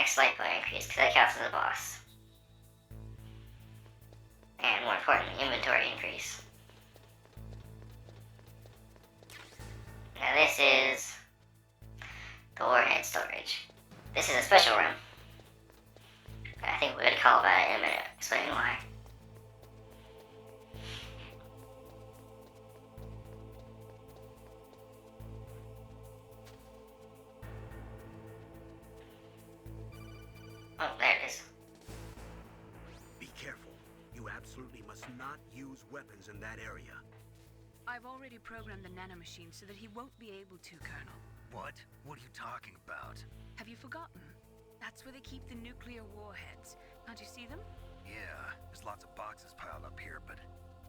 max life point increase because that counts as a boss. And more importantly, inventory increase. Now this is the warhead storage. This is a special room. I think we're going to call about it in a minute, explaining why. Oh, there it is. Be careful. You absolutely must not use weapons in that area. I've already programmed the nanomachine so that he won't be able to, Colonel. What? What are you talking about? Have you forgotten? That's where they keep the nuclear warheads. Can't you see them? Yeah, there's lots of boxes piled up here, but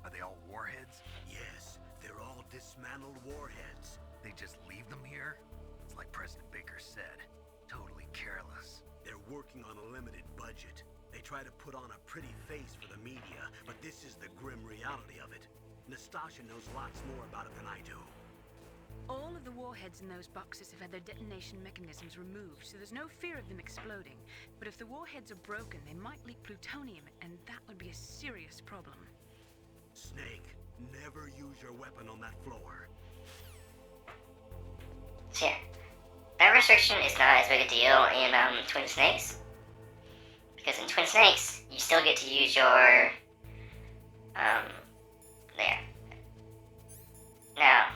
are they all warheads? Yes, they're all dismantled warheads. They just leave them here? It's like President Baker said. Totally careless. They're working on a limited budget. They try to put on a pretty face for the media, but this is the grim reality of it. Nastasha knows lots more about it than I do. All of the warheads in those boxes have had their detonation mechanisms removed, so there's no fear of them exploding. But if the warheads are broken, they might leak plutonium, and that would be a serious problem. Snake, never use your weapon on that floor. So yeah, that restriction is not as big a deal in Twin Snakes. Because in Twin Snakes, you still get to use your, there. Now,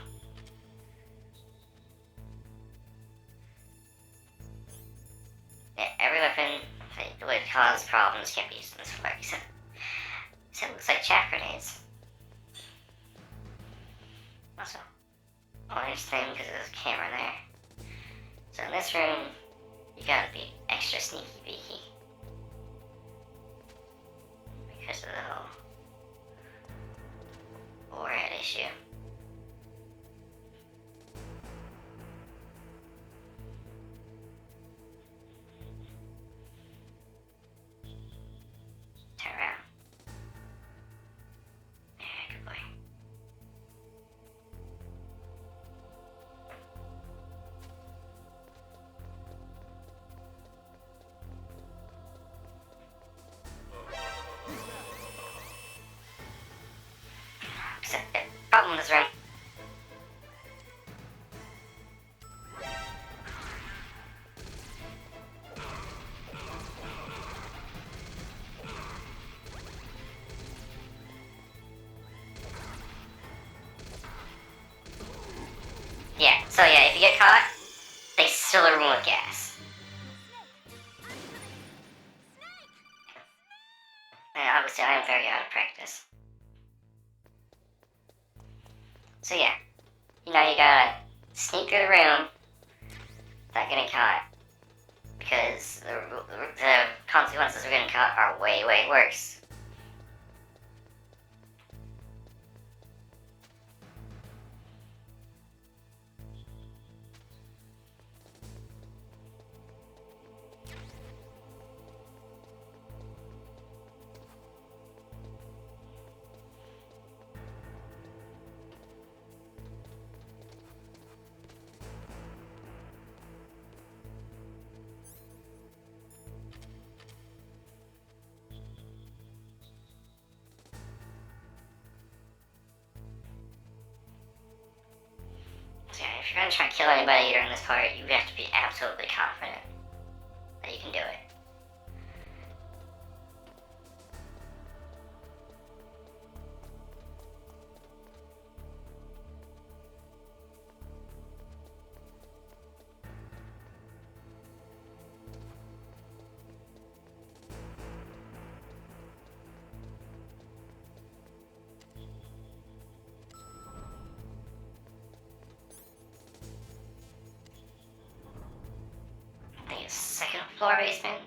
yeah, every weapon that would cause problems can't be used in this floor, except it looks like chaff grenades. Also, orange thing because there's a camera there. So in this room, you gotta be extra sneaky beaky. Because of the whole warhead issue. Turn around. Yeah, good boy. Problem in this room. Yeah, so yeah, if you get caught, they fill the room with gas. And obviously I am very out of practice. So yeah, you gotta sneak through the room without getting caught. Because the consequences of getting caught are way, way worse. So yeah, if you're gonna try to kill anybody during this part, you have to be absolutely confident that you can do it. I think it's second floor basement.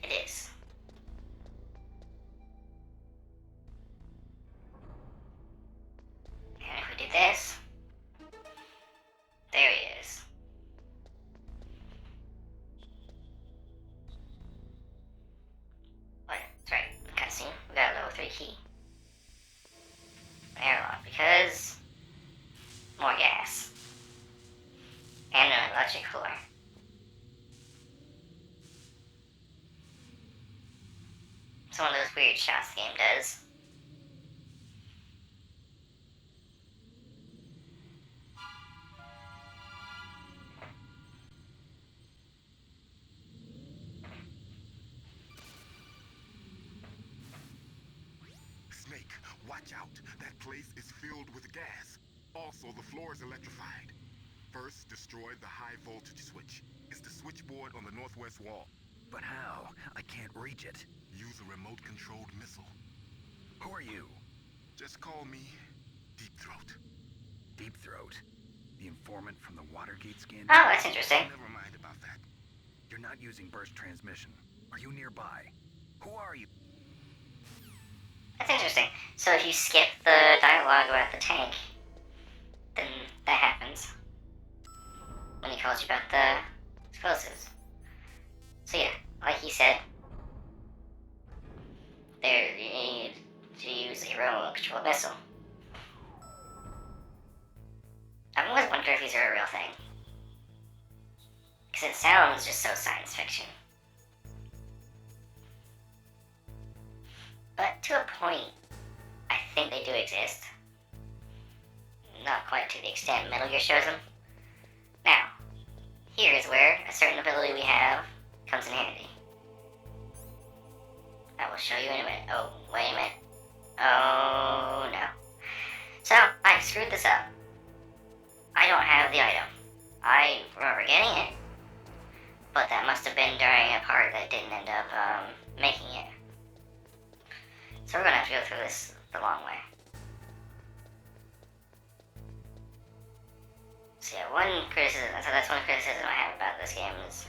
It is. And if we do this, there he is. Wait, that's right, cutscene. We got a level 3 key. Airlock, because more gas. And an electric cooler. It's one of those weird shots the game does. Snake, watch out. That place is filled with gas. Also, the floor is electrified. First, destroy the high voltage switch. It's the switchboard on the northwest wall. But how? I can't reach it. Use a remote-controlled missile. Who are you? Just call me Deep Throat. Deep Throat? The informant from the Watergate scandal? Oh, that's interesting. Never mind about that. You're not using burst transmission. Are you nearby? Who are you? That's interesting. So if you skip the dialogue about the tank, then that happens. When he calls you about the explosives. So yeah, like he said, there you need to use a remote control missile. I've always wondered if these are a real thing. Because it sounds just so science fiction. But to a point, I think they do exist. Not quite to the extent Metal Gear shows them. Now, here is where a certain ability we have comes in handy. I will show you in a minute. Oh, wait a minute. Oh, no. So, I screwed this up. I don't have the item. I remember getting it, but that must have been during a part that didn't end up making it. So we're gonna have to go through this the long way. So yeah, that's one criticism I have about this game is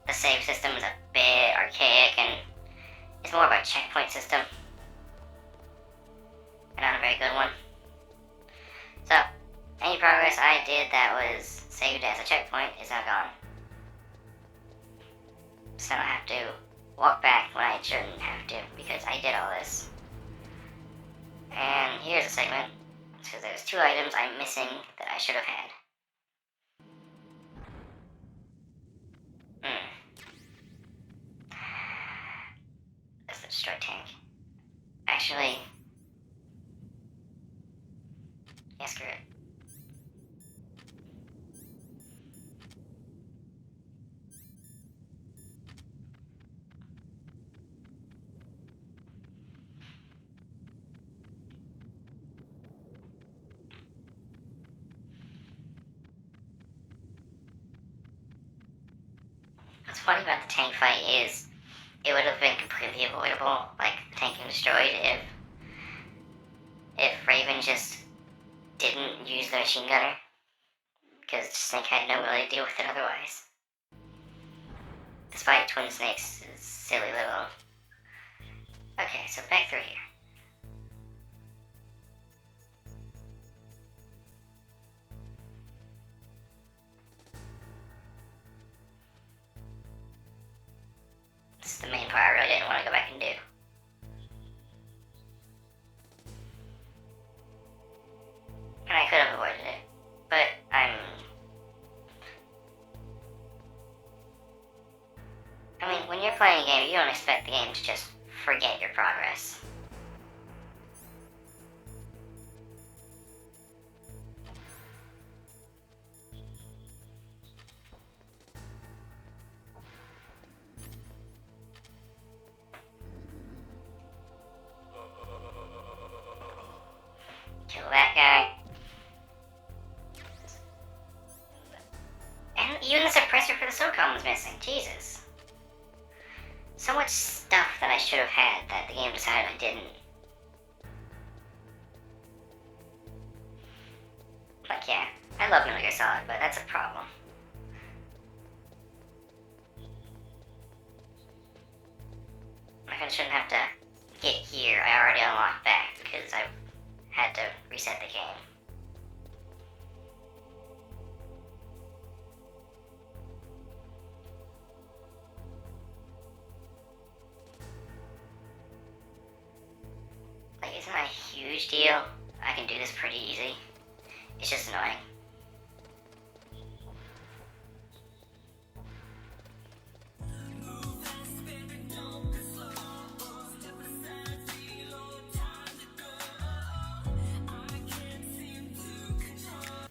the save system is a bit archaic and it's more of a checkpoint system. And not a very good one. So, any progress I did that was saved as a checkpoint is now gone. So I don't have to walk back when I shouldn't have to because I did all this. And here's a segment. So there's 2 items I'm missing that I should have had. That's the destroy tank. Actually, yeah, screw it. What's funny about the tank fight is it would have been completely avoidable, like the tank being destroyed, if Raven just didn't use the machine gunner, because Snake had no ability to deal with it otherwise. Despite Twin Snake's silly little... Okay, so back through here. This is the main part I really didn't want to go back and do. And I could have avoided it, but I mean, when you're playing a game, you don't expect the game to just forget your progress. Kill that guy. And even the suppressor for the SOCOM was missing. Jesus. So much stuff that I should have had that the game decided I didn't. Like, yeah, I love Metal Gear Solid, but that's a problem. Like, I shouldn't have to get here. I already unlocked back because I've had to reset the game. Like, it's not a huge deal. I can do this pretty easy. It's just annoying.